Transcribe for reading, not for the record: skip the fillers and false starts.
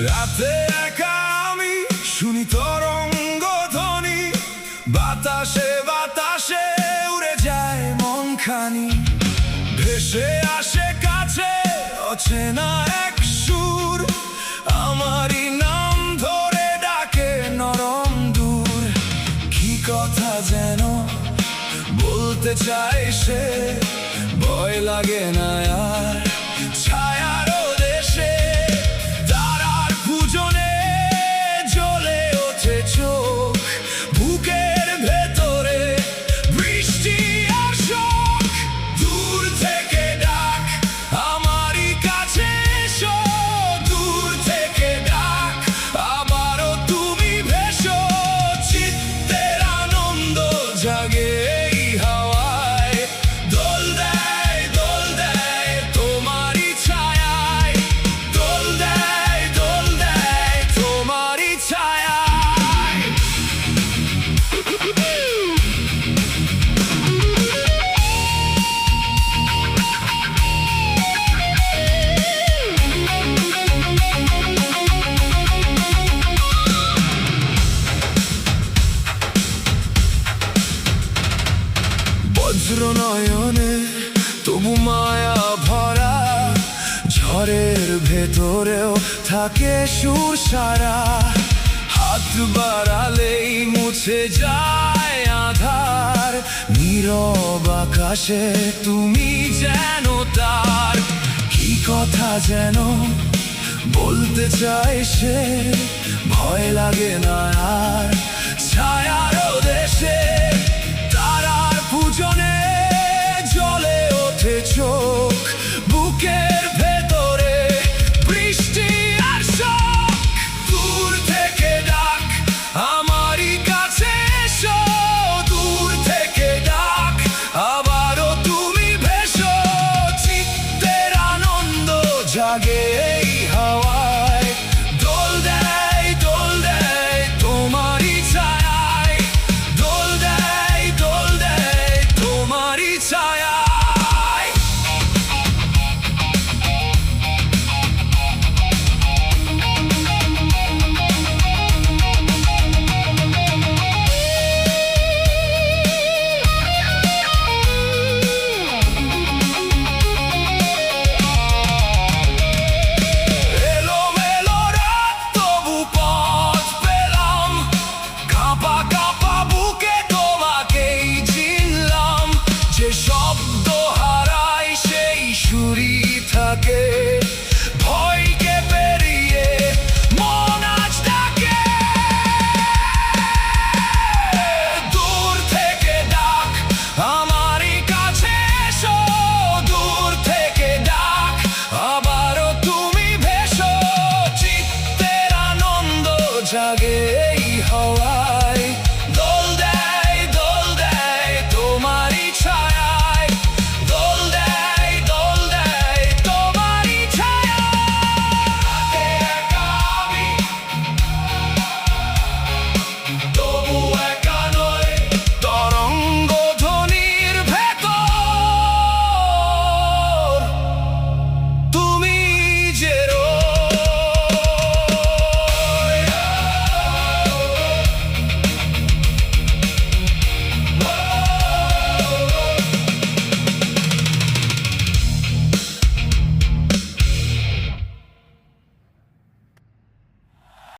রাতে একা আমি শুনি তরঙ্গ ধ্বনি, বাতাসে বাতাসে উড়ে যায় মন খানি। ভেসে আসে কাছে অচেনা এক সুর, আমারই নাম ধরে ডাকে নরম দূর। কি কথা যেন বলতে চাই সে, ভয় লাগে না আর ছায়ার দেশে। তারার পূজনে জ্বলে ওঠে চোখ, বুকের ভেতরে বৃষ্টি আর শোক। দূর থেকে ডাক আমারই কাছে এসো, দূর থেকে ডাক আবারও তুমি ভেসো। চিত্তের আনন্দ জাগে এই হাওয়ায়, দোল দেয় তোমারই ছায়ায়, দোল দেয় তোমারই ছায়ায়। বজ্র নয়নে তবু মায়া ভরা, ঝড়ের ভেতরেও থাকে সুর সারা। হাত বাড়ালেই মুছে যায় আধার, নীরব আকাশে তুমি যেন তার। কি কথা যেন বলতে চাই সে, ভয় লাগে না আর ছায়ার দেশে। তারার পূজনে জ্বলে ওঠে চোখ, বুকে